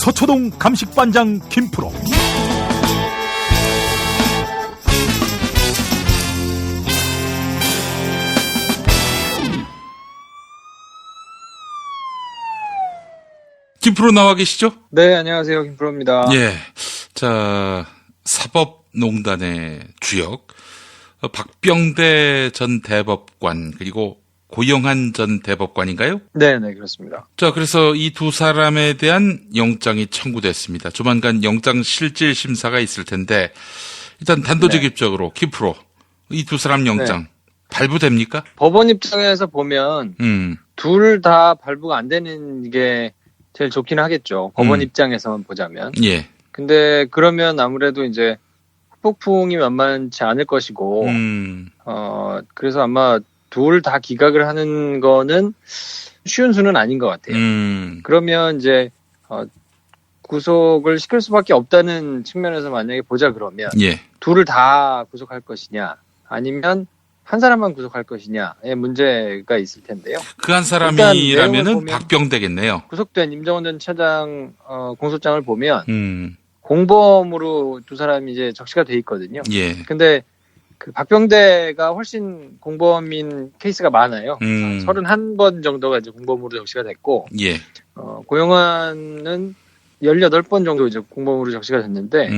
서초동 감식반장 김프로. 김프로 나와 계시죠? 네, 안녕하세요. 김프로입니다. 예. 자, 사법농단의 주역, 박병대 전 대법관, 그리고 고영한 전 대법관인가요? 네, 그렇습니다. 자, 그래서 이 두 사람에 대한 영장이 청구됐습니다. 조만간 영장 실질 심사가 있을 텐데, 일단 단도직입적으로 김프로, 이 두 사람 영장 발부됩니까? 법원 입장에서 보면 둘 다 발부가 안 되는 게 제일 좋긴 하겠죠. 법원 입장에서만 보자면. 예. 근데 그러면 아무래도 이제 후폭풍이 만만치 않을 것이고, 그래서 아마 둘 다 기각을 하는 거는 쉬운 수는 아닌 것 같아요. 그러면 이제 구속을 시킬 수밖에 없다는 측면에서 만약에 보자 그러면 둘을 다 구속할 것이냐, 아니면 한 사람만 구속할 것이냐의 문제가 있을 텐데요. 그 한 사람이라면은 박병대겠네요. 구속된 임정원 전 차장 공소장을 보면 공범으로 두 사람이 이제 적시가 돼 있거든요. 예. 근데 그 박병대가 훨씬 공범인 케이스가 많아요. 31번 정도가 이제 공범으로 적시가 됐고, 예. 고영환은 18번 정도 이제 공범으로 적시가 됐는데,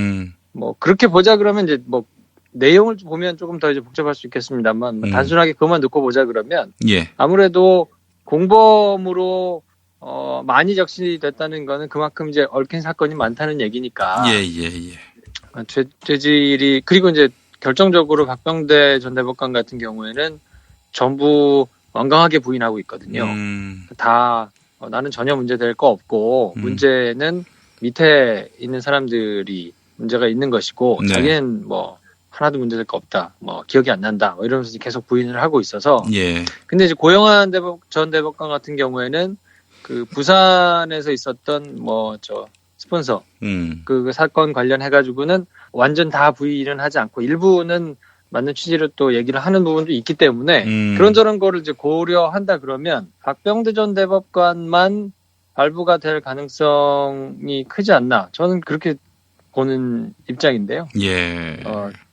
뭐 그렇게 보자 그러면 이제 뭐 내용을 보면 조금 더 이제 복잡할 수 있겠습니다만, 단순하게 그것만 놓고 보자 그러면, 아무래도 공범으로 많이 적시됐다는 거는 그만큼 이제 얽힌 사건이 많다는 얘기니까. 죄질이, 그리고 이제 결정적으로 박병대 전 대법관 같은 경우에는 전부 완강하게 부인하고 있거든요. 다 나는 전혀 문제될 거 없고, 문제는 밑에 있는 사람들이 문제가 있는 것이고, 자기는 뭐 하나도 문제될 거 없다, 뭐 기억이 안 난다, 뭐 이러면서 계속 부인을 하고 있어서. 근데 이제 고영한 전 대법관 같은 경우에는 그 부산에서 있었던 스폰서 그 사건 관련해가지고는 완전 다 부인은 하지 않고 일부는 맞는 취지로 또 얘기를 하는 부분도 있기 때문에 그런저런 거를 이제 고려한다 그러면 박병대 전 대법관만 발부가 될 가능성이 크지 않나, 저는 그렇게 보는 입장인데요.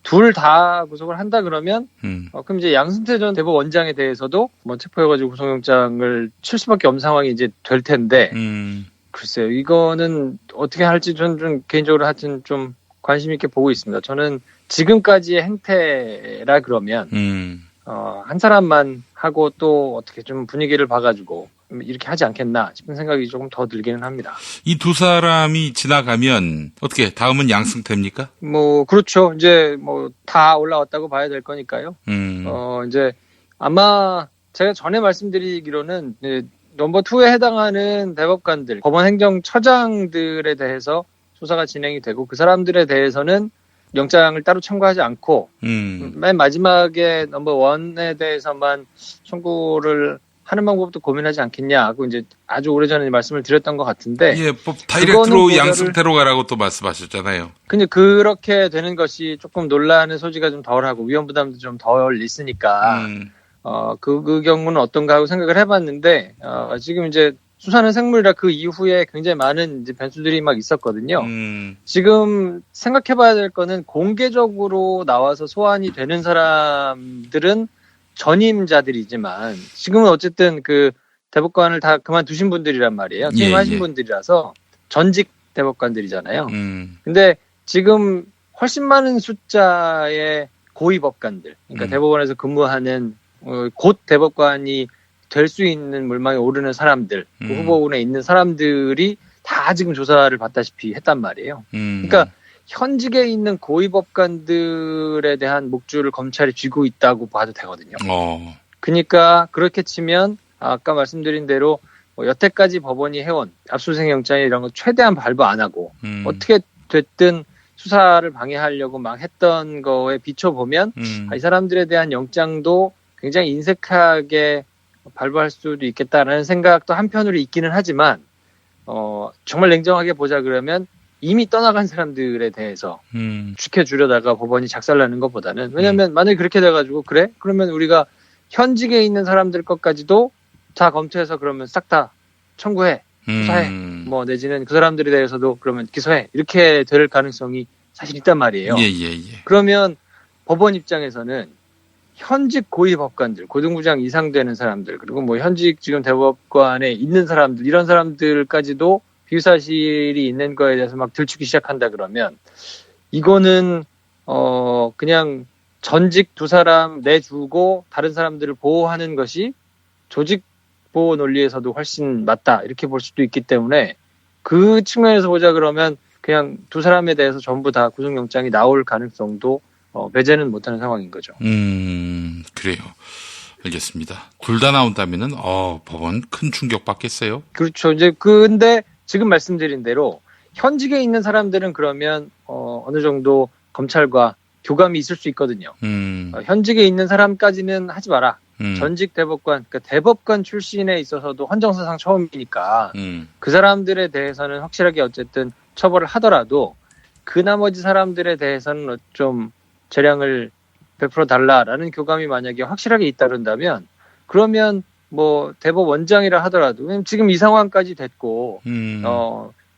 둘 다 구속을 한다 그러면 그럼 이제 양승태 전 대법원장에 대해서도 체포해가지고 구속영장을 칠 수밖에 없는 상황이 이제 될 텐데, 글쎄요, 이거는 어떻게 할지 저는 좀 개인적으로 하여튼 좀 관심 있게 보고 있습니다. 저는 지금까지의 행태라 그러면 한 사람만 하고 또 어떻게 좀 분위기를 봐가지고 이렇게 하지 않겠나 싶은 생각이 조금 더 들기는 합니다. 이 두 사람이 지나가면 어떻게 다음은 양승태입니까? 뭐 그렇죠. 이제 뭐 다 올라왔다고 봐야 될 거니까요. 이제 아마 제가 전에 말씀드리기로는 넘버 2에 해당하는 대법관들, 법원 행정처장들에 대해서 수사가 진행이 되고, 그 사람들에 대해서는 영장을 따로 청구하지 않고 맨 마지막에 넘버 1에 대해서만 청구를 하는 방법도 고민하지 않겠냐 하고 이제 아주 오래전에 말씀을 드렸던 것 같은데, 다이렉트로 양승태로 가라고 또 말씀하셨잖아요. 근데 그렇게 되는 것이 조금 논란의 소지가 좀 덜하고 위험 부담도 좀 덜 있으니까 그 경우는 어떤가 하고 생각을 해봤는데, 지금 이제 수사는 생물이라 그 이후에 굉장히 많은 이제 변수들이 막 있었거든요. 지금 생각해봐야 될 거는 공개적으로 나와서 소환이 되는 사람들은 전임자들이지만, 지금은 어쨌든 그 대법관을 다 그만두신 분들이란 말이에요. 퇴임하신 분들이라서 전직 대법관들이잖아요. 근데 지금 훨씬 많은 숫자의 고위 법관들, 그러니까 대법원에서 근무하는 곧 대법관이 될 수 있는 물망에 오르는 사람들, 그 후보군에 있는 사람들이 다 지금 조사를 받다시피 했단 말이에요. 그러니까 현직에 있는 고위법관들에 대한 목줄을 검찰이 쥐고 있다고 봐도 되거든요. 그러니까 그렇게 치면 아까 말씀드린 대로 여태까지 법원이 해온 압수수색 영장이 이런 거 최대한 발부 안 하고 어떻게 됐든 수사를 방해하려고 막 했던 거에 비춰보면 이 사람들에 대한 영장도 굉장히 인색하게 발부할 수도 있겠다라는 생각도 한편으로 있기는 하지만, 정말 냉정하게 보자 그러면 이미 떠나간 사람들에 대해서 지켜주려다가 법원이 작살나는 것보다는, 왜냐하면 만약에 그렇게 돼가지고 그래? 그러면 우리가 현직에 있는 사람들 것까지도 다 검토해서 그러면 싹 다 청구해, 수사해, 뭐 내지는 그 사람들에 대해서도 그러면 기소해 이렇게 될 가능성이 사실 있단 말이에요. 그러면 법원 입장에서는 현직 고위 법관들, 고등부장 이상 되는 사람들, 그리고 뭐 현직 지금 대법관에 있는 사람들, 이런 사람들까지도 비유사실이 있는 거에 대해서 막 들추기 시작한다 그러면 이거는 그냥 전직 두 사람 내주고 다른 사람들을 보호하는 것이 조직 보호 논리에서도 훨씬 맞다 이렇게 볼 수도 있기 때문에 그 측면에서 보자 그러면 그냥 두 사람에 대해서 전부 다 구속영장이 나올 가능성도 배제는 못하는 상황인 거죠. 그래요. 알겠습니다. 둘 다 나온다면은 법원 큰 충격 받겠어요. 그렇죠. 이제 근데 지금 말씀드린 대로 현직에 있는 사람들은 그러면 어느 정도 검찰과 교감이 있을 수 있거든요. 현직에 있는 사람까지는 하지 마라. 전직 대법관, 그러니까 대법관 출신에 있어서도 헌정사상 처음이니까 그 사람들에 대해서는 확실하게 어쨌든 처벌을 하더라도 그 나머지 사람들에 대해서는 좀 재량을 베풀어 달라라는 교감이 만약에 확실하게 있다 그런다면 그러면 뭐 대법원장이라 하더라도 지금 이 상황까지 됐고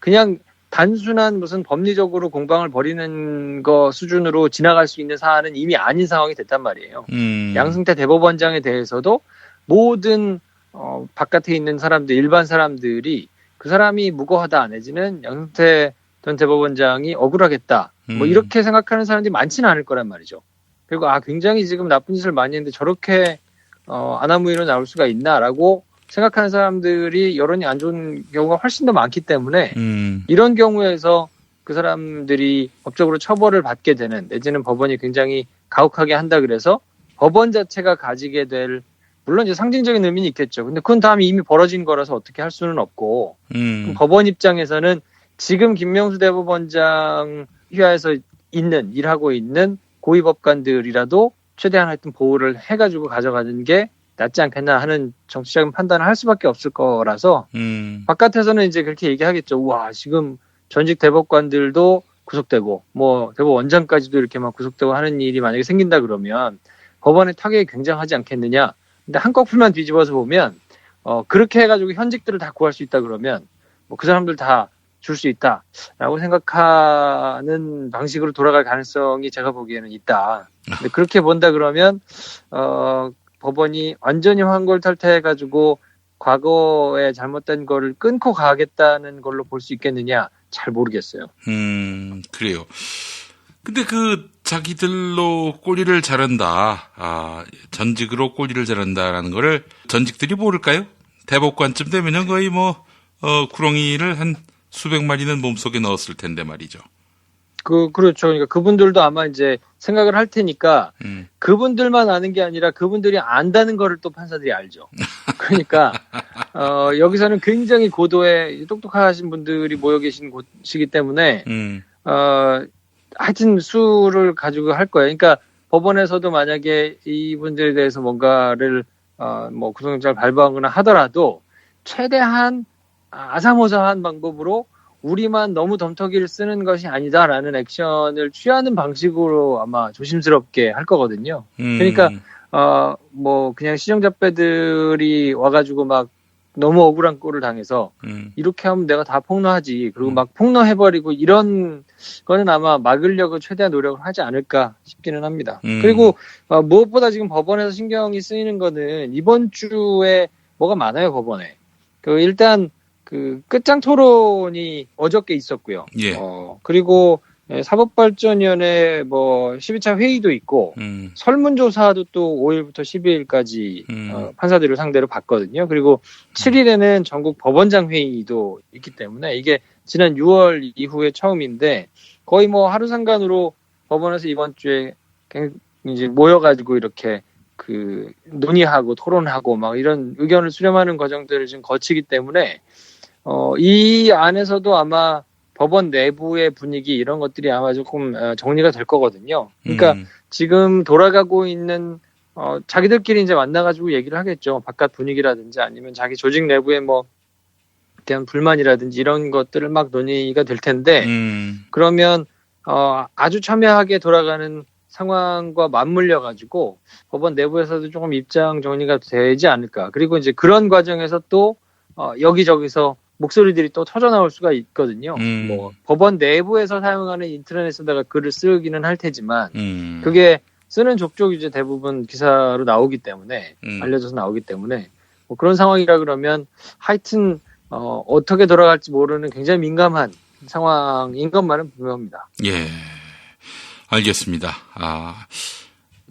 그냥 단순한 무슨 법리적으로 공방을 벌이는 거 수준으로 지나갈 수 있는 사안은 이미 아닌 상황이 됐단 말이에요. 양승태 대법원장에 대해서도 모든 바깥에 있는 사람들, 일반 사람들이 그 사람이 무고하다 내지는 양승태 전 대법원장이 억울하겠다 뭐 이렇게 생각하는 사람들이 많지는 않을 거란 말이죠. 그리고 굉장히 지금 나쁜 짓을 많이 했는데 저렇게 아나무인으로 나올 수가 있나라고 생각하는 사람들이 여론이 안 좋은 경우가 훨씬 더 많기 때문에 이런 경우에서 그 사람들이 법적으로 처벌을 받게 되는 내지는 법원이 굉장히 가혹하게 한다 그래서 법원 자체가 가지게 될 물론 이제 상징적인 의미는 있겠죠. 근데 그건 다음에 이미 벌어진 거라서 어떻게 할 수는 없고 법원 입장에서는 지금 김명수 대법원장 휘하에서 일하고 있는 고위 법관들이라도 최대한 하여튼 보호를 해가지고 가져가는 게 낫지 않겠나 하는 정치적인 판단을 할 수밖에 없을 거라서 바깥에서는 이제 그렇게 얘기하겠죠. 와 지금 전직 대법관들도 구속되고 뭐 대법원장까지도 이렇게 막 구속되고 하는 일이 만약에 생긴다 그러면 법원의 타격이 굉장하지 않겠느냐. 근데 한꺼풀만 뒤집어서 보면 그렇게 해가지고 현직들을 다 구할 수 있다 그러면 뭐 그 사람들 다 줄 수 있다라고 생각하는 방식으로 돌아갈 가능성이 제가 보기에는 있다. 근데 그렇게 본다 그러면 법원이 완전히 환골탈태해가지고 과거에 잘못된 거를 끊고 가겠다는 걸로 볼 수 있겠느냐 잘 모르겠어요. 그래요. 근데 자기들로 꼬리를 자른다, 전직으로 꼬리를 자른다라는 거를 전직들이 모를까요? 대법관쯤 되면은 거의 구렁이를 한 수백 마리는 몸속에 넣었을 텐데 말이죠. 그렇죠. 그러니까 그분들도 아마 이제 생각을 할 테니까 그분들만 아는 게 아니라 그분들이 안다는 거를 또 판사들이 알죠. 그러니까 여기서는 굉장히 고도의 똑똑하신 분들이 모여 계신 곳이기 때문에 하여튼 수를 가지고 할 거예요. 그러니까 법원에서도 만약에 이분들에 대해서 뭔가를 구속영장을 발부하거나 하더라도 최대한 아사모사한 방법으로 우리만 너무 덤터기를 쓰는 것이 아니다라는 액션을 취하는 방식으로 아마 조심스럽게 할 거거든요. 그러니까 그냥 시정잡배들이 와가지고 막 너무 억울한 꼴을 당해서 이렇게 하면 내가 다 폭로하지. 그리고 막 폭로해버리고 이런 거는 아마 막으려고 최대한 노력을 하지 않을까 싶기는 합니다. 그리고 무엇보다 지금 법원에서 신경이 쓰이는 거는 이번 주에 뭐가 많아요, 법원에. 일단 끝장 토론이 어저께 있었고요. 예. 그리고 사법발전위원회 12차 회의도 있고 설문조사도 또 5일부터 12일까지 판사들을 상대로 받거든요. 그리고 7일에는 전국 법원장 회의도 있기 때문에 이게 지난 6월 이후에 처음인데 거의 하루 상간으로 법원에서 이번 주에 이제 모여가지고 이렇게 논의하고 토론하고 막 이런 의견을 수렴하는 과정들을 지금 거치기 때문에 이 안에서도 아마 법원 내부의 분위기 이런 것들이 아마 조금 정리가 될 거거든요. 그러니까 지금 돌아가고 있는 자기들끼리 이제 만나가지고 얘기를 하겠죠. 바깥 분위기라든지 아니면 자기 조직 내부에 대한 불만이라든지 이런 것들을 막 논의가 될 텐데 그러면 아주 첨예하게 돌아가는 상황과 맞물려 가지고 법원 내부에서도 조금 입장 정리가 되지 않을까. 그리고 이제 그런 과정에서 또 여기저기서 목소리들이 또 터져 나올 수가 있거든요. 뭐 법원 내부에서 사용하는 인터넷에다가 글을 쓰기는 할 테지만 그게 쓰는 족족이 이제 대부분 기사로 나오기 때문에 알려져서 나오기 때문에 뭐 그런 상황이라 그러면 하여튼 어떻게 돌아갈지 모르는 굉장히 민감한 상황인 것만은 분명합니다. 예, 알겠습니다.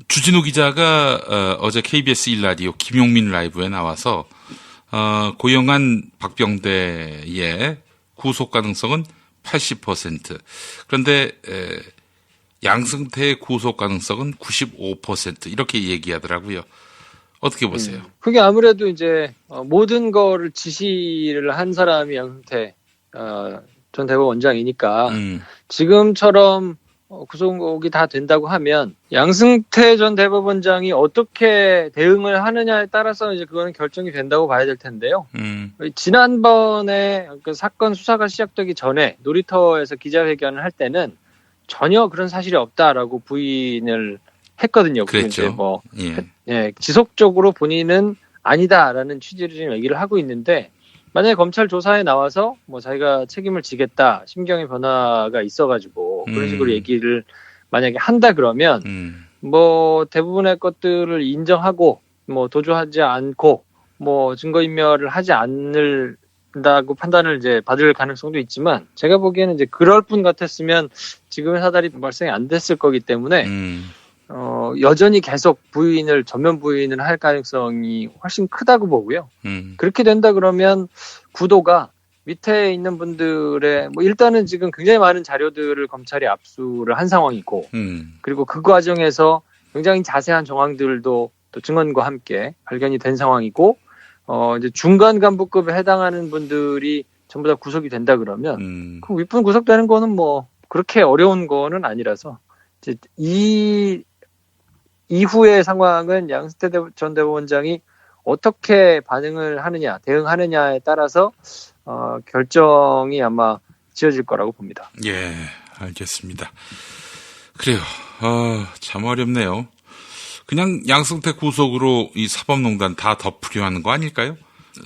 주진우 기자가 어제 KBS 1라디오 김용민 라이브에 나와서 고영한 박병대의 구속 가능성은 80%. 그런데 양승태의 구속 가능성은 95% 이렇게 얘기하더라고요. 어떻게 보세요? 그게 아무래도 이제 모든 거를 지시를 한 사람이 양승태 전 대법원장이니까 지금처럼 구속이 다 된다고 하면 양승태 전 대법원장이 어떻게 대응을 하느냐에 따라서 이제 그거는 결정이 된다고 봐야 될 텐데요. 지난번에 그 사건 수사가 시작되기 전에 놀이터에서 기자회견을 할 때는 전혀 그런 사실이 없다라고 부인을 했거든요. 그랬죠. 이제 뭐 지속적으로 본인은 아니다라는 취지로 지금 얘기를 하고 있는데 만약에 검찰 조사에 나와서 뭐 자기가 책임을 지겠다, 심경의 변화가 있어가지고 그런 식으로 얘기를 만약에 한다 그러면 뭐 대부분의 것들을 인정하고 뭐 도주하지 않고 뭐 증거인멸을 하지 않는다고 판단을 이제 받을 가능성도 있지만 제가 보기에는 이제 그럴 분 같았으면 지금의 사달이 발생이 안 됐을 거기 때문에 여전히 계속 전면 부인을 할 가능성이 훨씬 크다고 보고요. 그렇게 된다 그러면 구도가 밑에 있는 분들의 뭐 일단은 지금 굉장히 많은 자료들을 검찰이 압수를 한 상황이고 그리고 그 과정에서 굉장히 자세한 정황들도 또 증언과 함께 발견이 된 상황이고 이제 중간 간부급에 해당하는 분들이 전부 다 구속이 된다 그러면 그 윗분 구속되는 거는 뭐 그렇게 어려운 거는 아니라서 이제 이 이후의 상황은 양승태 전 대법원장이 어떻게 반응을 하느냐, 대응하느냐에 따라서 결정이 아마 지어질 거라고 봅니다. 예, 알겠습니다. 그래요. 참 어렵네요. 그냥 양승태 구속으로 이 사법농단 다 덮으려 하는 거 아닐까요?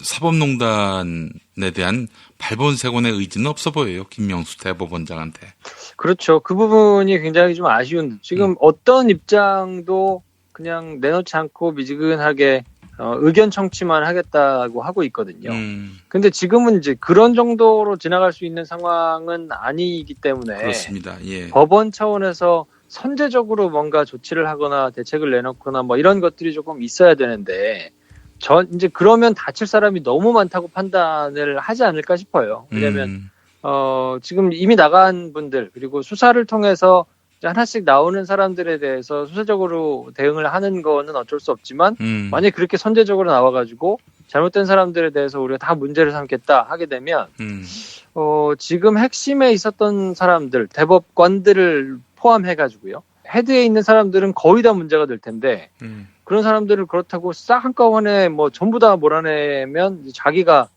사법농단에 대한 발본색원의 의지는 없어 보여요. 김명수 대법원장한테. 그렇죠. 그 부분이 굉장히 좀 아쉬운. 지금 어떤 입장도 그냥 내놓지 않고 미지근하게 의견 청취만 하겠다고 하고 있거든요. 근데 지금은 이제 그런 정도로 지나갈 수 있는 상황은 아니기 때문에 그렇습니다. 예. 법원 차원에서 선제적으로 뭔가 조치를 하거나 대책을 내놓거나 뭐 이런 것들이 조금 있어야 되는데 이제 그러면 다칠 사람이 너무 많다고 판단을 하지 않을까 싶어요. 왜냐면 지금 이미 나간 분들 그리고 수사를 통해서 하나씩 나오는 사람들에 대해서 수사적으로 대응을 하는 거는 어쩔 수 없지만 만약에 그렇게 선제적으로 나와가지고 잘못된 사람들에 대해서 우리가 다 문제를 삼겠다 하게 되면 지금 핵심에 있었던 사람들 대법관들을 포함해가지고요. 헤드에 있는 사람들은 거의 다 문제가 될 텐데 그런 사람들을 그렇다고 싹 한꺼번에 뭐 전부 다 몰아내면 자기가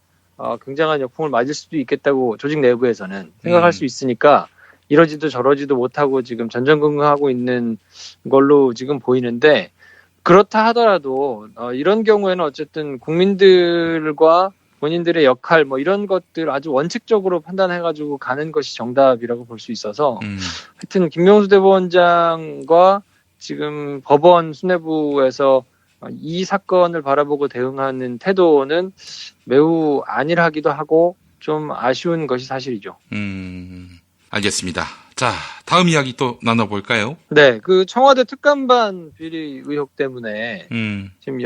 굉장한 역풍을 맞을 수도 있겠다고 조직 내부에서는 생각할 수 있으니까 이러지도 저러지도 못하고 지금 전전긍긍하고 있는 걸로 지금 보이는데 그렇다 하더라도 이런 경우에는 어쨌든 국민들과 본인들의 역할 뭐 이런 것들 아주 원칙적으로 판단해가지고 가는 것이 정답이라고 볼 수 있어서 하여튼 김명수 대법원장과 지금 법원 수뇌부에서 이 사건을 바라보고 대응하는 태도는 매우 안일하기도 하고 좀 아쉬운 것이 사실이죠. 알겠습니다. 자, 다음 이야기 또 나눠볼까요? 네, 그 청와대 특감반 비리 의혹 때문에 지금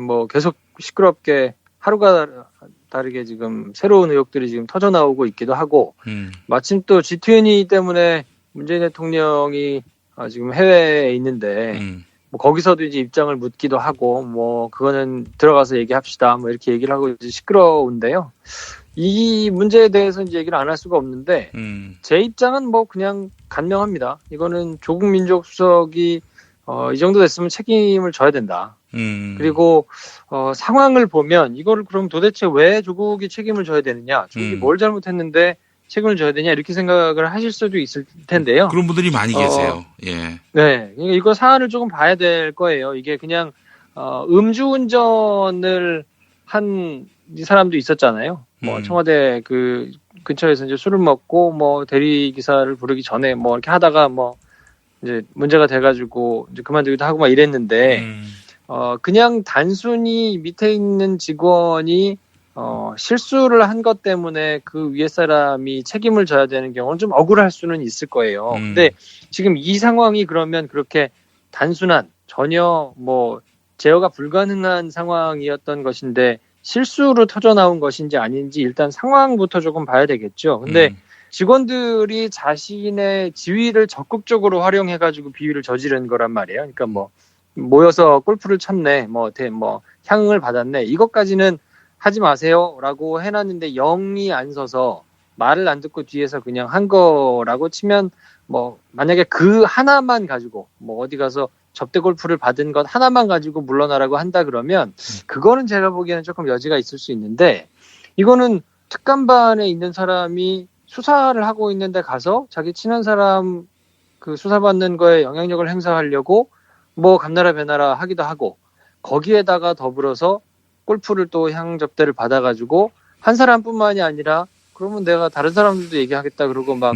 뭐 계속 시끄럽게 하루가 다르게 지금 새로운 의혹들이 지금 터져 나오고 있기도 하고 마침 또 G20 때문에 문재인 대통령이 지금 해외에 있는데 뭐 거기서도 이제 입장을 묻기도 하고 뭐 그거는 들어가서 얘기합시다 뭐 이렇게 얘기를 하고 이제 시끄러운데요. 이 문제에 대해서 이제 얘기를 안 할 수가 없는데 제 입장은 뭐 그냥 간명합니다. 이거는 조국 민족 수석이 이 정도 됐으면 책임을 져야 된다. 그리고 상황을 보면 이거를 그럼 도대체 왜 조국이 책임을 져야 되느냐? 조국이 뭘 잘못했는데 책임을 져야 되냐? 이렇게 생각을 하실 수도 있을 텐데요. 그런 분들이 많이 계세요. 예. 네, 그러니까 이거 사안을 조금 봐야 될 거예요. 이게 그냥 음주운전을 한 이 사람도 있었잖아요. 뭐 청와대 그 근처에서 이제 술을 먹고 뭐 대리 기사를 부르기 전에 뭐 이렇게 하다가 뭐 이제 문제가 돼가지고 이제 그만두기도 하고 막 이랬는데 그냥 단순히 밑에 있는 직원이 실수를 한 것 때문에 그 위에 사람이 책임을 져야 되는 경우는 좀 억울할 수는 있을 거예요. 근데 지금 이 상황이 그러면 그렇게 단순한 전혀 뭐 제어가 불가능한 상황이었던 것인데 실수로 터져 나온 것인지 아닌지 일단 상황부터 조금 봐야 되겠죠. 근데 직원들이 자신의 지위를 적극적으로 활용해가지고 비위를 저지른 거란 말이에요. 그러니까 뭐 모여서 골프를 쳤네, 뭐 향응을 받았네. 이것까지는 하지 마세요라고 해놨는데 영이 안 서서 말을 안 듣고 뒤에서 그냥 한 거라고 치면 뭐 만약에 그 하나만 가지고 뭐 어디 가서 접대 골프를 받은 것 하나만 가지고 물러나라고 한다 그러면 그거는 제가 보기에는 조금 여지가 있을 수 있는데 이거는 특감반에 있는 사람이 수사를 하고 있는데 가서 자기 친한 사람 그 수사받는 거에 영향력을 행사하려고 뭐 감나라 배나라 하기도 하고 거기에다가 더불어서 골프를 또 향 접대를 받아가지고 한 사람뿐만이 아니라 그러면 내가 다른 사람들도 얘기하겠다 그러고 막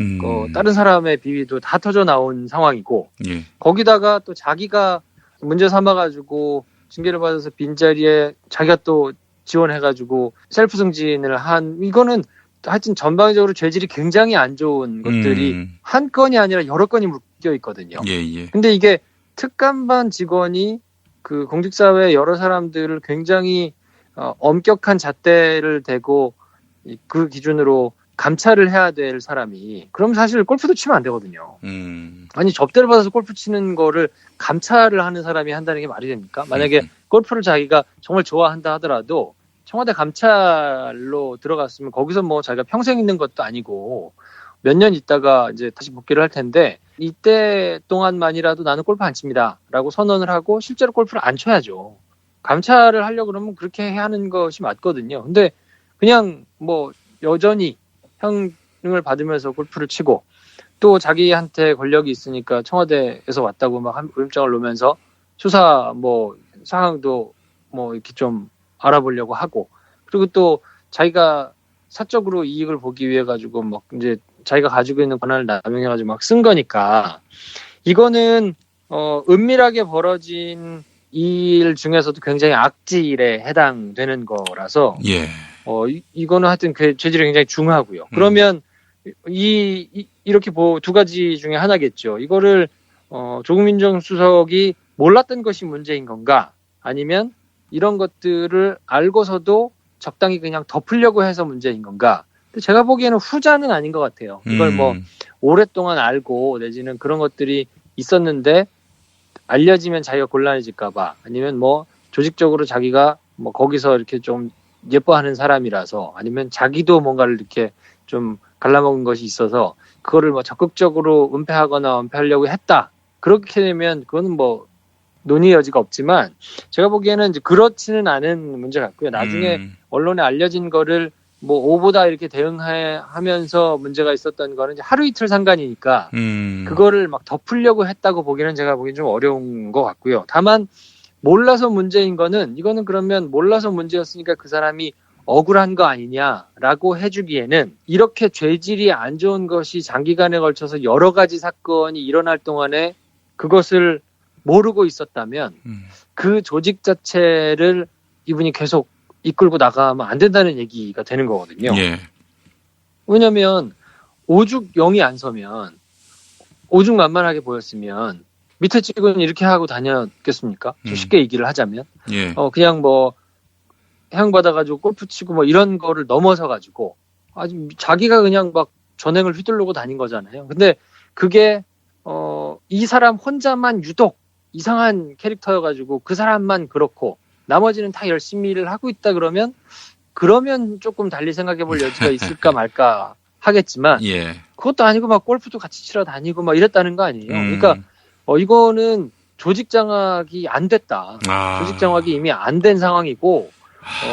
다른 사람의 비위도 다 터져 나온 상황이고 거기다가 또 자기가 문제 삼아가지고 징계를 받아서 빈자리에 자기가 또 지원해가지고 셀프 승진을 한 이거는 하여튼 전반적으로 죄질이 굉장히 안 좋은 것들이 한 건이 아니라 여러 건이 묶여 있거든요. 근데 이게 특감반 직원이 그 공직사회 여러 사람들을 굉장히 엄격한 잣대를 대고 그 기준으로 감찰을 해야 될 사람이 그럼 사실 골프도 치면 안 되거든요. 아니 접대를 받아서 골프 치는 거를 감찰을 하는 사람이 한다는 게 말이 됩니까? 만약에 골프를 자기가 정말 좋아한다 하더라도 청와대 감찰로 들어갔으면 거기서 뭐 자기가 평생 있는 것도 아니고 몇 년 있다가 이제 다시 복귀를 할 텐데 이때 동안만이라도 나는 골프 안 칩니다 라고 선언을 하고 실제로 골프를 안 쳐야죠. 감찰을 하려고 그러면 그렇게 해야 하는 것이 맞거든요. 근데 그냥 뭐 여전히 향응을 받으면서 골프를 치고 또 자기한테 권력이 있으니까 청와대에서 왔다고 막 의문장을 놓으면서 수사 뭐 상황도 뭐 이렇게 좀 알아보려고 하고 그리고 또 자기가 사적으로 이익을 보기 위해 가지고 막 이제 자기가 가지고 있는 권한을 남용해가지고 막 쓴 거니까 이거는 은밀하게 벌어진 일 중에서도 굉장히 악질에 해당되는 거라서 이거는 하여튼 그 죄질이 굉장히 중하고요. 그러면 이렇게 두 가지 중에 하나겠죠. 이거를 조국 수석이 몰랐던 것이 문제인 건가 아니면 이런 것들을 알고서도 적당히 그냥 덮으려고 해서 문제인 건가? 제가 보기에는 후자는 아닌 것 같아요. 이걸 뭐 오랫동안 알고 내지는 그런 것들이 있었는데 알려지면 자기가 곤란해질까봐 아니면 뭐 조직적으로 자기가 뭐 거기서 이렇게 좀 예뻐하는 사람이라서 아니면 자기도 뭔가를 이렇게 좀 갈라먹은 것이 있어서 그거를 뭐 적극적으로 은폐하거나 은폐하려고 했다. 그렇게 되면 그거는 뭐 논의 여지가 없지만 제가 보기에는 이제 그렇지는 않은 문제 같고요. 나중에 언론에 알려진 거를 뭐 오보다 이렇게 대응하면서 문제가 있었던 거는 이제 하루 이틀 상관이니까 그거를 막 덮으려고 했다고 보기는 제가 보기엔 좀 어려운 것 같고요. 다만 몰라서 문제인 거는 이거는 그러면 몰라서 문제였으니까 그 사람이 억울한 거 아니냐라고 해주기에는 이렇게 죄질이 안 좋은 것이 장기간에 걸쳐서 여러 가지 사건이 일어날 동안에 그것을 모르고 있었다면 그 조직 자체를 이분이 계속 이끌고 나가면 안 된다는 얘기가 되는 거거든요. 왜냐하면 오죽 영이 안 서면 오죽 만만하게 보였으면 밑에 직원은 이렇게 하고 다녔겠습니까? 쉽게 얘기를 하자면 그냥 뭐 향받아가지고 골프 치고 뭐 이런 거를 넘어서가지고 아주 자기가 그냥 막 전행을 휘두르고 다닌 거잖아요. 근데 그게 이 사람 혼자만 유독 이상한 캐릭터여가지고 그 사람만 그렇고 나머지는 다 열심히 일을 하고 있다 그러면 조금 달리 생각해 볼 여지가 있을까 말까 하겠지만 그것도 아니고 막 골프도 같이 치러 다니고 막 이랬다는 거 아니에요. 그러니까 이거는 조직 장악이 안 됐다. 조직 장악이 이미 안 된 상황이고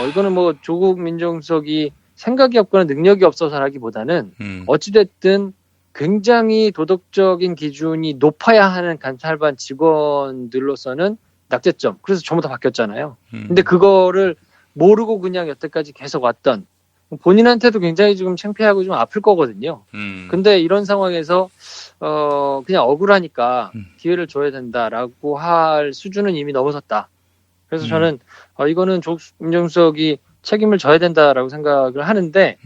이거는 뭐 조국 민정수석이 생각이 없거나 능력이 없어서라기보다는 어찌됐든 굉장히 도덕적인 기준이 높아야 하는 감찰반 직원들로서는 낙제점. 그래서 전부 다 바뀌었잖아요. 근데 그거를 모르고 그냥 여태까지 계속 왔던 본인한테도 굉장히 지금 창피하고 좀 아플 거거든요. 근데 이런 상황에서 그냥 억울하니까 기회를 줘야 된다라고 할 수준은 이미 넘어섰다. 그래서 저는 이거는 민정수석이 책임을 져야 된다라고 생각을 하는데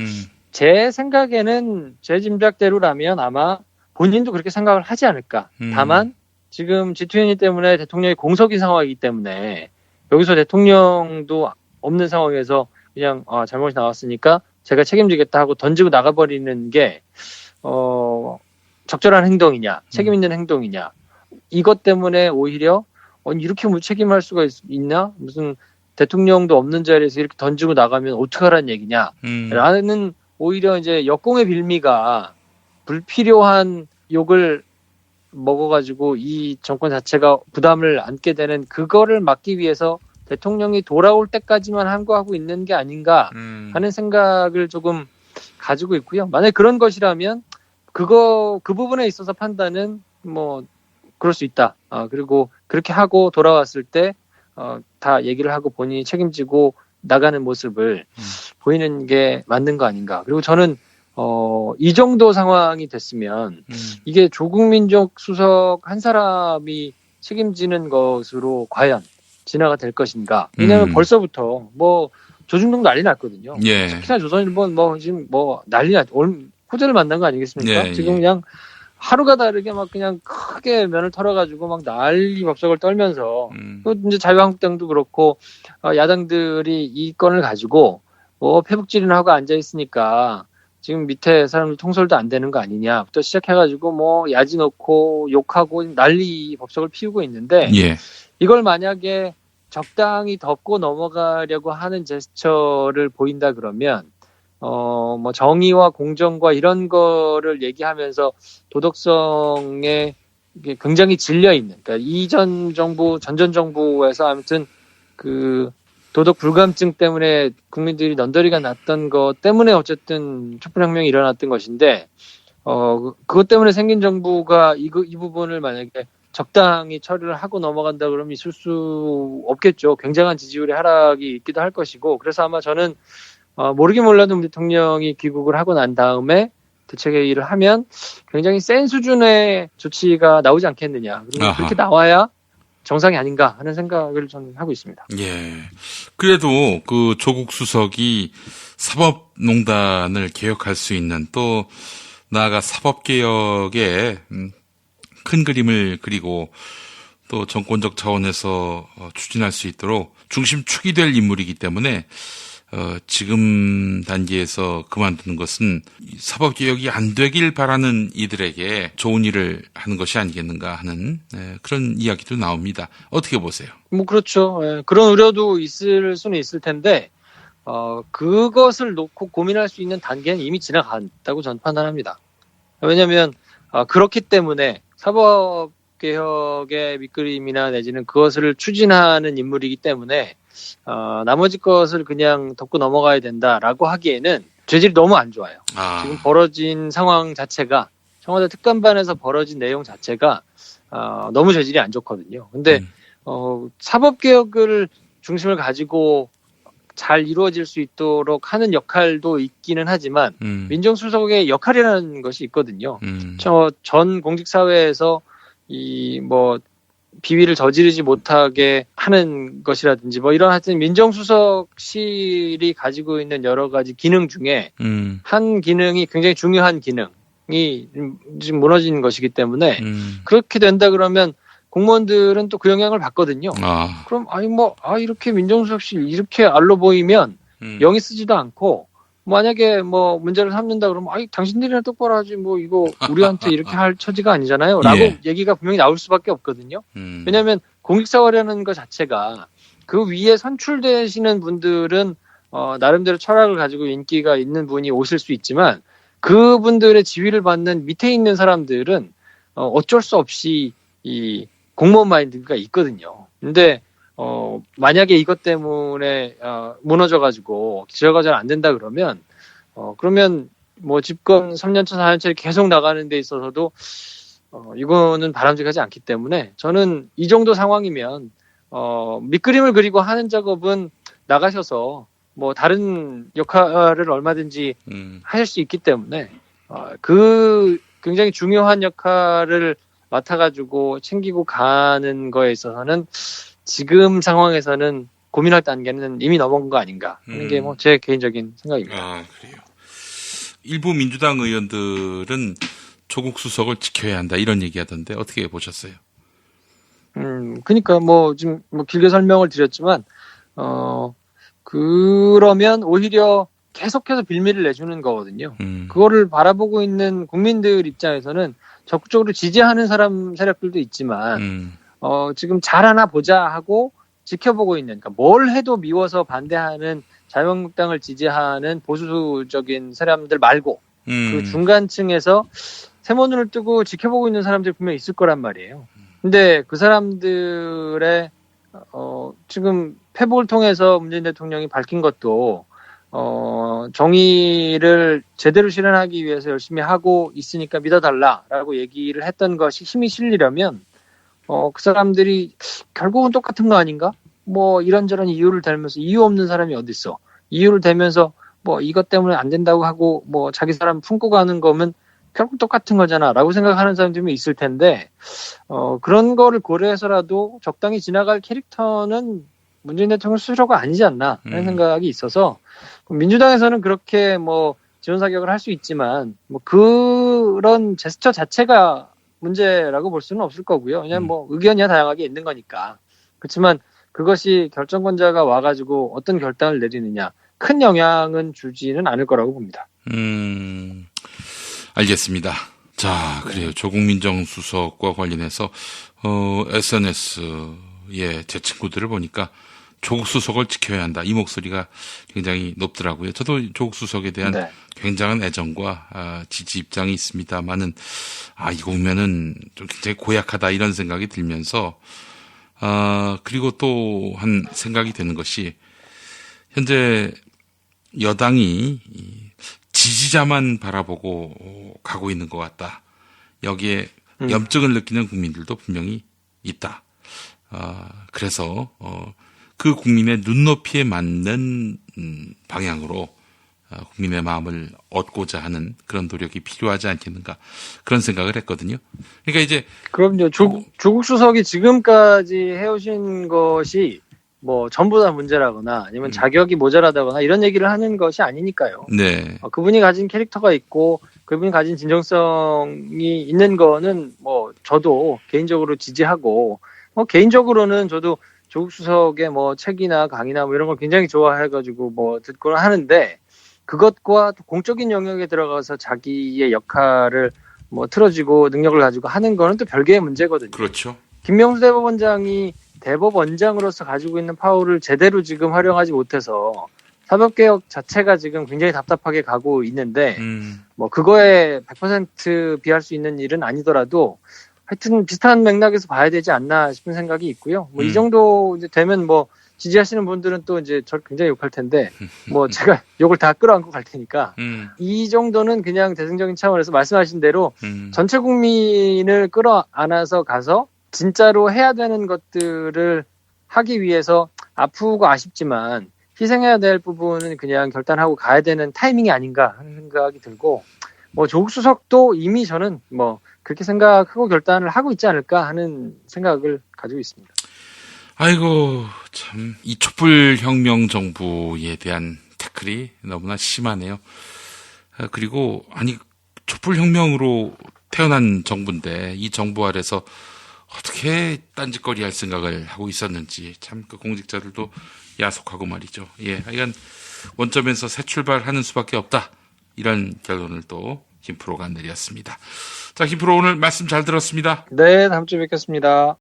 제 생각에는 제 짐작대로라면 아마 본인도 그렇게 생각을 하지 않을까. 다만 지금 G20 때문에 대통령이 공석이 상황이기 때문에 여기서 대통령도 없는 상황에서 그냥 잘못이 나왔으니까 제가 책임지겠다 하고 던지고 나가버리는 게 적절한 행동이냐, 책임 있는 행동이냐. 이것 때문에 오히려 이렇게 무책임할 수가 있나? 무슨 대통령도 없는 자리에서 이렇게 던지고 나가면 어떡하라는 얘기냐? 라는 오히려 이제 역공의 빌미가 불필요한 욕을 먹어가지고 이 정권 자체가 부담을 안게 되는 그거를 막기 위해서 대통령이 돌아올 때까지만 함구하고 있는 게 아닌가 하는 생각을 조금 가지고 있고요. 만약에 그런 것이라면 그 부분에 있어서 판단은 뭐 그럴 수 있다. 그리고 그렇게 하고 돌아왔을 때 다 얘기를 하고 본인이 책임지고 나가는 모습을 보이는 게 맞는 거 아닌가. 그리고 저는 이 정도 상황이 됐으면 이게 조국 민정수석 한 사람이 책임지는 것으로 과연 진화가 될 것인가. 왜냐하면 벌써부터 뭐 조중동 난리 났거든요. 예. 특히나 조선일보 지금 난리 호재를 만난 거 아니겠습니까? 예, 지금 그냥 하루가 다르게 막 그냥 크게 면을 털어가지고 막 난리 법석을 떨면서 또 이제 자유한국당도 그렇고 야당들이 이 건을 가지고 패북질이나 하고 앉아 있으니까 지금 밑에 사람들 통솔도 안 되는 거 아니냐부터 시작해가지고 야지 놓고 욕하고 난리 법석을 피우고 있는데 예. 이걸 만약에 적당히 덮고 넘어가려고 하는 제스처를 보인다 그러면 정의와 공정과 이런 거를 얘기하면서 도덕성에 굉장히 질려있는, 그러니까 전전 정부에서 아무튼 그 도덕 불감증 때문에 국민들이 넌더리가 났던 것 때문에 어쨌든 촛불혁명이 일어났던 것인데, 그것 때문에 생긴 정부가 이 부분을 만약에 적당히 처리를 하고 넘어간다 그러면 있을 수 없겠죠. 굉장한 지지율의 하락이 있기도 할 것이고, 그래서 아마 저는 모르긴 몰라도 대통령이 귀국을 하고 난 다음에 대책회의를 하면 굉장히 센 수준의 조치가 나오지 않겠느냐. 그리고 그렇게 나와야 정상이 아닌가 하는 생각을 저는 하고 있습니다. 예. 그래도 그 조국 수석이 사법농단을 개혁할 수 있는 또 나아가 사법개혁의 큰 그림을 그리고 또 정권적 차원에서 추진할 수 있도록 중심축이 될 인물이기 때문에 지금 단계에서 그만두는 것은 사법개혁이 안 되길 바라는 이들에게 좋은 일을 하는 것이 아니겠는가 하는 그런 이야기도 나옵니다. 어떻게 보세요? 그렇죠. 그런 우려도 있을 수는 있을 텐데 그것을 놓고 고민할 수 있는 단계는 이미 지나갔다고 저는 판단합니다. 왜냐하면 그렇기 때문에 사법개혁의 밑그림이나 내지는 그것을 추진하는 인물이기 때문에 나머지 것을 그냥 덮고 넘어가야 된다라고 하기에는 죄질이 너무 안 좋아요. 지금 벌어진 상황 자체가 청와대 특감반에서 벌어진 내용 자체가 너무 죄질이 안 좋거든요. 근데 사법개혁을 중심을 가지고 잘 이루어질 수 있도록 하는 역할도 있기는 하지만 민정수석의 역할이라는 것이 있거든요. 전 공직사회에서 비위를 저지르지 못하게 하는 것이라든지 이런 하여튼 민정수석실이 가지고 있는 여러 가지 기능 중에 한 기능이 굉장히 중요한 기능이 지금 무너지는 것이기 때문에 그렇게 된다 그러면 공무원들은 또 그 영향을 받거든요. 그럼 이렇게 민정수석실 이렇게 알로 보이면 영이 쓰지도 않고 만약에 문제를 삼는다 그러면 당신들이나 똑바로 하지 이거 우리한테 이렇게 할 처지가 아니잖아요 라고 얘기가 분명히 나올 수밖에 없거든요. 왜냐하면 공직사회라는 것 자체가 그 위에 선출되시는 분들은 나름대로 철학을 가지고 인기가 있는 분이 오실 수 있지만 그분들의 지위를 받는 밑에 있는 사람들은 어쩔 수 없이 이 공무원 마인드가 있거든요. 근데 만약에 이것 때문에 무너져가지고 제어가 잘 안 된다 그러면 그러면 집권 3년차 4년차 계속 나가는 데 있어서도 이거는 바람직하지 않기 때문에 저는 이 정도 상황이면 밑그림을 그리고 하는 작업은 나가셔서 뭐 다른 역할을 얼마든지 하실 수 있기 때문에 그 굉장히 중요한 역할을 맡아가지고 챙기고 가는 거에 있어서는 지금 상황에서는 고민할 단계는 이미 넘어간 거 아닌가 하는 게 뭐 제 개인적인 생각입니다. 아, 그래요. 일부 민주당 의원들은 조국 수석을 지켜야 한다 이런 얘기하던데 어떻게 보셨어요? 그러니까 뭐 지금 뭐 길게 설명을 드렸지만 그러면 오히려 계속해서 빌미를 내주는 거거든요. 그거를 바라보고 있는 국민들 입장에서는 적극적으로 지지하는 사람 세력들도 있지만 지금 잘하나 보자 하고 지켜보고 있는, 그러니까 뭘 해도 미워서 반대하는 자유한국당을 지지하는 보수적인 사람들 말고 그 중간층에서 세모눈을 뜨고 지켜보고 있는 사람들이 분명히 있을 거란 말이에요. 근데 그 사람들의 지금 페북을 통해서 문재인 대통령이 밝힌 것도 정의를 제대로 실현하기 위해서 열심히 하고 있으니까 믿어달라라고 얘기를 했던 것이 힘이 실리려면 그 사람들이 결국은 똑같은 거 아닌가? 뭐 이런저런 이유를 대면서 이유 없는 사람이 어디 있어? 이유를 대면서 뭐 이것 때문에 안 된다고 하고 뭐 자기 사람 품고 가는 거면 결국 똑같은 거잖아라고 생각하는 사람들이 있을 텐데 그런 거를 고려해서라도 적당히 지나갈 캐릭터는 문재인 대통령 스스로가 아니지 않나 하는 생각이 있어서 민주당에서는 그렇게 뭐 지원 사격을 할 수 있지만 뭐 그런 제스처 자체가 문제라고 볼 수는 없을 거고요. 왜냐하면 뭐 의견이 다양하게 있는 거니까. 그렇지만 그것이 결정권자가 와가지고 어떤 결단을 내리느냐 큰 영향은 주지는 않을 거라고 봅니다. 알겠습니다. 자, 그래요. 조국 민정수석과 관련해서 SNS에 제 친구들을 보니까 조국 수석을 지켜야 한다. 이 목소리가 굉장히 높더라고요. 저도 조국 수석에 대한 굉장한 애정과 지지 입장이 있습니다만은 이 국면은 좀 굉장히 고약하다 이런 생각이 들면서 그리고 또 한 생각이 드는 것이 현재 여당이 지지자만 바라보고 가고 있는 것 같다. 여기에 염증을 느끼는 국민들도 분명히 있다. 그래서 그 국민의 눈높이에 맞는 방향으로 국민의 마음을 얻고자 하는 그런 노력이 필요하지 않겠는가 그런 생각을 했거든요. 그러니까 이제 그럼요. 조국 수석이 지금까지 해오신 것이 뭐 전부 다 문제라거나 아니면 자격이 모자라다거나 이런 얘기를 하는 것이 아니니까요. 네. 그분이 가진 캐릭터가 있고 그분이 가진 진정성이 있는 거는 뭐 저도 개인적으로 지지하고 개인적으로는 저도 조국 수석의 뭐 책이나 강의나 뭐 이런 걸 굉장히 좋아해가지고 뭐 듣곤 하는데 그것과 또 공적인 영역에 들어가서 자기의 역할을 뭐 틀어지고 능력을 가지고 하는 거는 또 별개의 문제거든요. 그렇죠. 김명수 대법원장이 대법원장으로서 가지고 있는 파워를 제대로 지금 활용하지 못해서 사법개혁 자체가 지금 굉장히 답답하게 가고 있는데 뭐 그거에 100% 비할 수 있는 일은 아니더라도 하여튼 비슷한 맥락에서 봐야 되지 않나 싶은 생각이 있고요. 뭐 이 정도 이제 되면 뭐 지지하시는 분들은 또 이제 저를 굉장히 욕할 텐데 뭐 제가 욕을 다 끌어안고 갈 테니까 이 정도는 그냥 대승적인 차원에서 말씀하신 대로 전체 국민을 끌어안아서 가서 진짜로 해야 되는 것들을 하기 위해서 아프고 아쉽지만 희생해야 될 부분은 그냥 결단하고 가야 되는 타이밍이 아닌가 하는 생각이 들고 뭐 조국 수석도 이미 저는 뭐 그렇게 생각하고 결단을 하고 있지 않을까 하는 생각을 가지고 있습니다. 아이고 참 이 촛불혁명 정부에 대한 태클이 너무나 심하네요. 그리고 아니 촛불혁명으로 태어난 정부인데 이 정부 아래서 어떻게 딴짓거리 할 생각을 하고 있었는지 참 그 공직자들도 야속하고 말이죠. 예, 하여간 원점에서 새 출발하는 수밖에 없다. 이런 결론을 또 김프로가 내렸습니다. 자, 김프로 오늘 말씀 잘 들었습니다. 네, 다음 주에 뵙겠습니다.